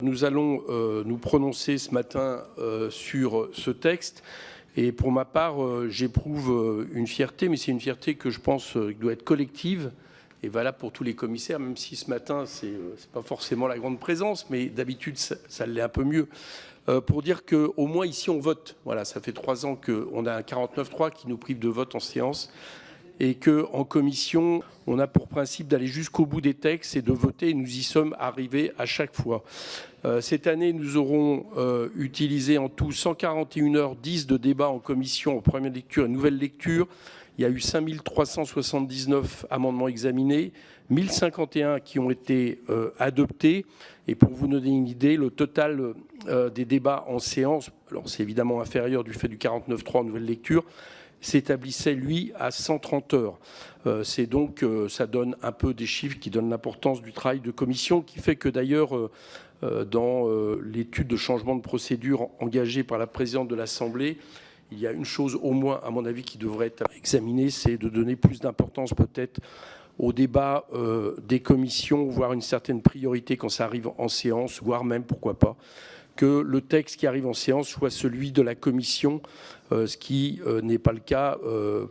Nous allons nous prononcer ce matin sur ce texte. Et pour ma part, j'éprouve une fierté, mais c'est une fierté que je pense doit être collective et valable pour tous les commissaires, même si ce matin, c'est pas forcément la grande présence, mais d'habitude, ça l'est un peu mieux. Pour dire qu'au moins ici, on vote. Voilà, ça fait 3 ans qu'on a un 49.3 qui nous prive de vote en séance et qu'en commission, on a pour principe d'aller jusqu'au bout des textes et de voter. Et nous y sommes arrivés à chaque fois. Cette année, nous aurons utilisé en tout 141h10 de débat en commission en première lecture et nouvelle lecture. Il y a eu 5379 amendements examinés, 1051 qui ont été adoptés. Et pour vous donner une idée, le total des débats en séance, alors c'est évidemment inférieur du fait du 49.3 en nouvelle lecture, s'établissait, lui, à 130 heures. C'est donc, ça donne un peu des chiffres qui donnent l'importance du travail de commission, qui fait que d'ailleurs, dans l'étude de changement de procédure engagée par la présidente de l'Assemblée, il y a une chose au moins, à mon avis, qui devrait être examinée, c'est de donner plus d'importance peut-être au débat des commissions, voire une certaine priorité quand ça arrive en séance, voire même, pourquoi pas, que le texte qui arrive en séance soit celui de la commission, ce qui n'est pas le cas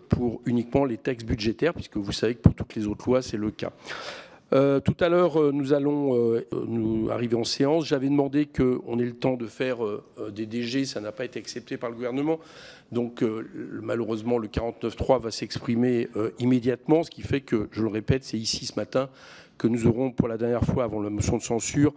pour uniquement les textes budgétaires, puisque vous savez que pour toutes les autres lois, c'est le cas. Tout à l'heure, nous allons nous arriver en séance. J'avais demandé qu'on ait le temps de faire des DG, ça n'a pas été accepté par le gouvernement. Donc malheureusement, le 49.3 va s'exprimer immédiatement, ce qui fait que, je le répète, c'est ici ce matin que nous aurons pour la dernière fois avant la motion de censure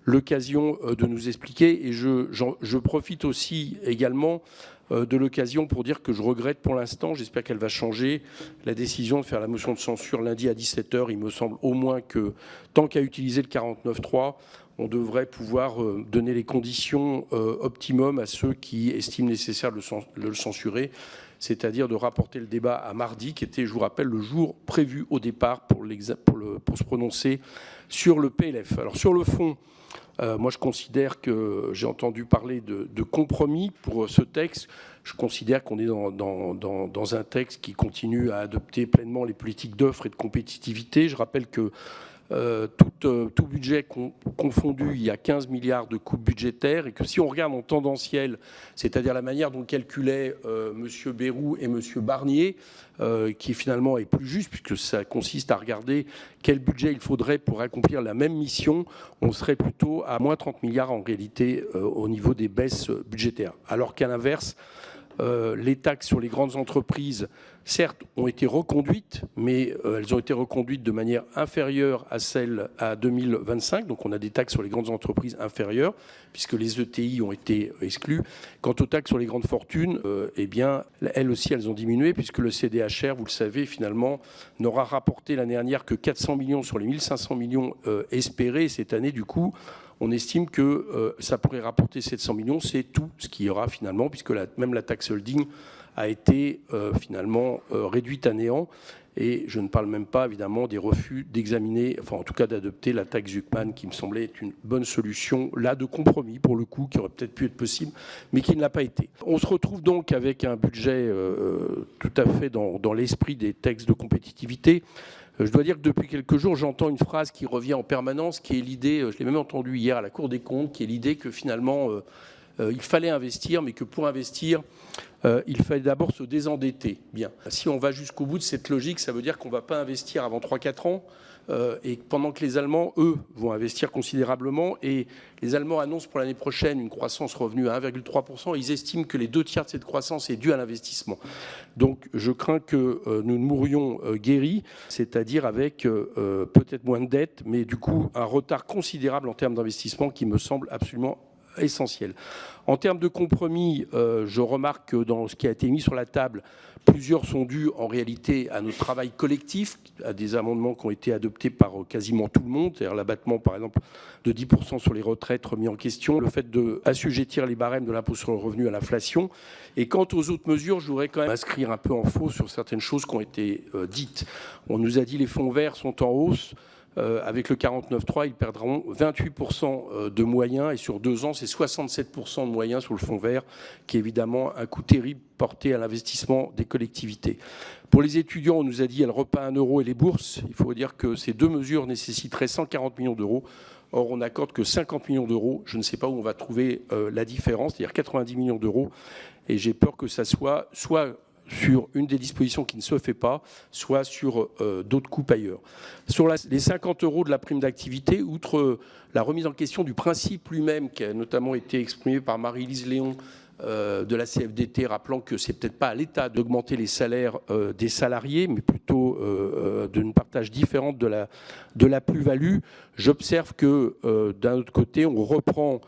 l'occasion de nous expliquer. Et je profite aussi également de l'occasion pour dire que je regrette pour l'instant, j'espère qu'elle va changer, la décision de faire la motion de censure lundi à 17h. Il me semble au moins que, tant qu'à utiliser le 49.3, on devrait pouvoir donner les conditions optimum à ceux qui estiment nécessaire de le censurer, c'est-à-dire de rapporter le débat à mardi, qui était, je vous rappelle, le jour prévu au départ pour se prononcer sur le PLF. Alors sur le fond, moi, je considère que j'ai entendu parler de compromis pour ce texte. Je considère qu'on est dans un texte qui continue à adopter pleinement les politiques d'offre et de compétitivité. Je rappelle que tout budget confondu, il y a 15 milliards de coupes budgétaires et que si on regarde en tendanciel, c'est-à-dire la manière dont calculaient M. Bayrou et M. Barnier, qui finalement est plus juste puisque ça consiste à regarder quel budget il faudrait pour accomplir la même mission, on serait plutôt à moins 30 milliards en réalité au niveau des baisses budgétaires. Alors qu'à l'inverse, les taxes sur les grandes entreprises, certes, ont été reconduites, mais elles ont été reconduites de manière inférieure à celle à 2025. Donc on a des taxes sur les grandes entreprises inférieures, puisque les ETI ont été exclus. Quant aux taxes sur les grandes fortunes, eh bien, elles aussi, elles ont diminué, puisque le CDHR, vous le savez, finalement, n'aura rapporté l'année dernière que 400 millions sur les 1500 millions espérés. Cette année, du coup, on estime que ça pourrait rapporter 700 millions. C'est tout ce qu'il y aura finalement, puisque même la taxe holding a été finalement réduite à néant. Et je ne parle même pas, évidemment, des refus d'examiner, enfin en tout cas d'adopter la taxe Zuckman, qui me semblait être une bonne solution, là, de compromis, pour le coup, qui aurait peut-être pu être possible, mais qui ne l'a pas été. On se retrouve donc avec un budget tout à fait dans l'esprit des textes de compétitivité. Je dois dire que depuis quelques jours, j'entends une phrase qui revient en permanence, qui est l'idée, je l'ai même entendue hier à la Cour des comptes, qui est l'idée que finalement, il fallait investir, mais que pour investir, il fallait d'abord se désendetter. Bien. Si on va jusqu'au bout de cette logique, ça veut dire qu'on ne va pas investir avant 3-4 ans, et pendant que les Allemands, eux, vont investir considérablement, et les Allemands annoncent pour l'année prochaine une croissance revenue à 1,3%, ils estiment que les 2/3 de cette croissance est due à l'investissement. Donc je crains que nous mourions guéris, c'est-à-dire avec peut-être moins de dettes, mais du coup un retard considérable en termes d'investissement qui me semble absolument essentiel. En termes de compromis, je remarque que dans ce qui a été mis sur la table, plusieurs sont dus en réalité à notre travail collectif, à des amendements qui ont été adoptés par quasiment tout le monde, c'est-à-dire l'abattement par exemple de 10% sur les retraites remis en question, le fait d'assujettir les barèmes de l'impôt sur le revenu à l'inflation. Et quant aux autres mesures, je voudrais quand même inscrire un peu en faux sur certaines choses qui ont été dites. On nous a dit que les fonds verts sont en hausse. Avec le 49.3, ils perdront 28% de moyens et sur 2 ans, c'est 67% de moyens sur le fonds vert, qui est évidemment un coût terrible porté à l'investissement des collectivités. Pour les étudiants, on nous a dit le repas à 1 € et les bourses. Il faut dire que ces deux mesures nécessiteraient 140 millions d'euros. Or, on n'accorde que 50 millions d'euros. Je ne sais pas où on va trouver la différence, c'est-à-dire 90 millions d'euros. Et j'ai peur que ça soit sur une des dispositions qui ne se fait pas, soit sur d'autres coupes ailleurs. Sur les 50 euros de la prime d'activité, outre la remise en question du principe lui-même, qui a notamment été exprimé par Marie-Lise Léon de la CFDT, rappelant que c'est peut-être pas à l'État d'augmenter les salaires des salariés, mais plutôt d'une partage différente de la plus-value. J'observe que d'un autre côté, on reprend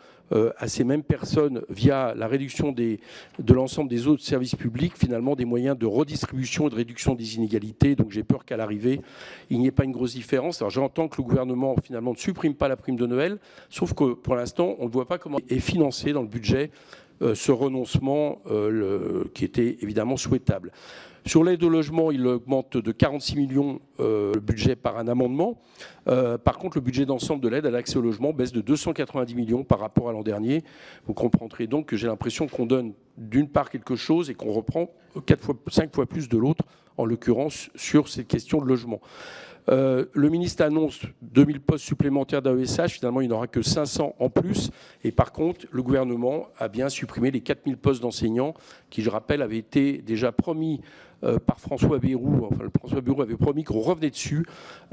à ces mêmes personnes, via la réduction de l'ensemble des autres services publics, finalement des moyens de redistribution et de réduction des inégalités. Donc j'ai peur qu'à l'arrivée, il n'y ait pas une grosse différence. Alors j'entends que le gouvernement, finalement, ne supprime pas la prime de Noël, sauf que pour l'instant, on ne voit pas comment est financé dans le budget ce renoncement qui était évidemment souhaitable. Sur l'aide au logement, il augmente de 46 millions le budget par un amendement. Par contre, le budget d'ensemble de l'aide à l'accès au logement baisse de 290 millions par rapport à l'an dernier. Vous comprendrez donc que j'ai l'impression qu'on donne d'une part quelque chose et qu'on reprend 5 fois plus de l'autre, en l'occurrence sur ces questions de logement. Le ministre annonce 2000 postes supplémentaires d'AESH. Finalement, il n'y en aura que 500 en plus. Et par contre, le gouvernement a bien supprimé les 4000 postes d'enseignants qui, je rappelle, avaient été déjà promis par François Bayrou. Enfin, François Bayrou avait promis qu'on revenait dessus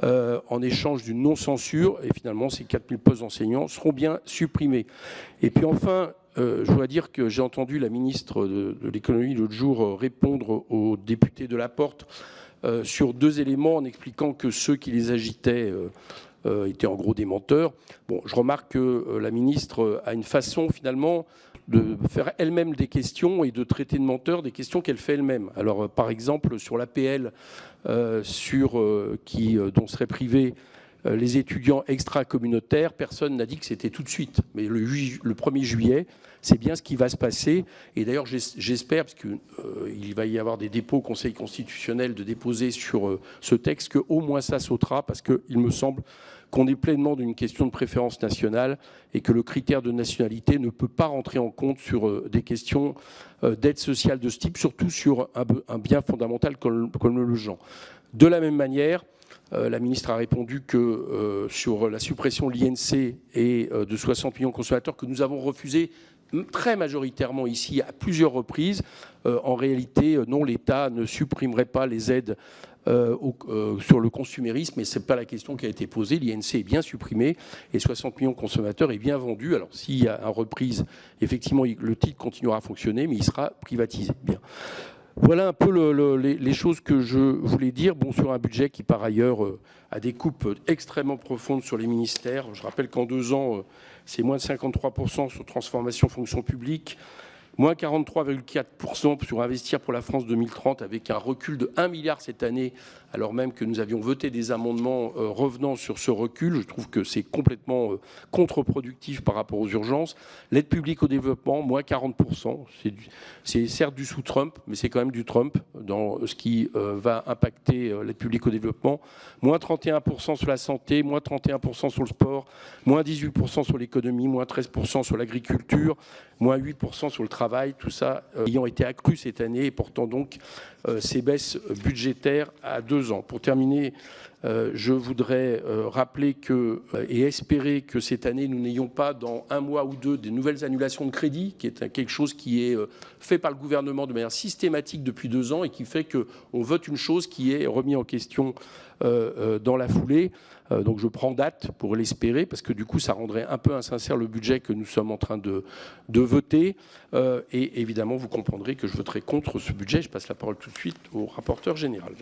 en échange d'une non-censure. Et finalement, ces 4000 postes d'enseignants seront bien supprimés. Et puis enfin, je dois dire que j'ai entendu la ministre de l'économie l'autre jour répondre aux députés de la Porte sur 2 éléments en expliquant que ceux qui les agitaient étaient en gros des menteurs. Bon, je remarque que la ministre a une façon finalement de faire elle-même des questions et de traiter de menteurs des questions qu'elle fait elle-même. Alors par exemple sur l'APL dont seraient privés les étudiants extra-communautaires, personne n'a dit que c'était tout de suite. Mais le 1er juillet, c'est bien ce qui va se passer. Et d'ailleurs, j'espère, parce qu'il va y avoir des dépôts au Conseil constitutionnel de déposer sur ce texte, qu'au moins ça sautera, parce qu'il me semble qu'on est pleinement d'une question de préférence nationale et que le critère de nationalité ne peut pas rentrer en compte sur des questions d'aide sociale de ce type, surtout sur un bien fondamental comme le logement. De la même manière, la ministre a répondu que sur la suppression de l'INC et de 60 millions de consommateurs que nous avons refusé très majoritairement ici à plusieurs reprises, en réalité, non, l'État ne supprimerait pas les aides sur le consumérisme, mais ce n'est pas la question qui a été posée. L'INC est bien supprimé et 60 millions de consommateurs est bien vendu. Alors s'il y a une reprise, effectivement, le titre continuera à fonctionner, mais il sera privatisé. Bien. Voilà un peu les choses que je voulais dire. Bon, sur un budget qui, par ailleurs, a des coupes extrêmement profondes sur les ministères. Je rappelle qu'en 2 ans, c'est moins de 53% sur transformation fonction publique, moins 43,4% sur investir pour la France 2030, avec un recul de 1 milliard cette année, alors même que nous avions voté des amendements revenant sur ce recul. Je trouve que c'est complètement contre-productif par rapport aux urgences. L'aide publique au développement, moins 40%. C'est certes du sous-Trump, mais c'est quand même du Trump dans ce qui va impacter l'aide publique au développement. Moins 31% sur la santé, moins 31% sur le sport, moins 18% sur l'économie, moins 13% sur l'agriculture, moins 8% sur le travail. Tout ça ayant été accru cette année et portant donc ces baisses budgétaires à 2 ans. Pour terminer, je voudrais rappeler et espérer que cette année, nous n'ayons pas dans 1 mois ou 2 des nouvelles annulations de crédit, qui est quelque chose qui est fait par le gouvernement de manière systématique depuis 2 ans et qui fait qu'on vote une chose qui est remise en question dans la foulée. Donc je prends date pour l'espérer, parce que du coup, ça rendrait un peu insincère le budget que nous sommes en train de voter. Et évidemment, vous comprendrez que je voterai contre ce budget. Je passe la parole tout de suite au rapporteur général.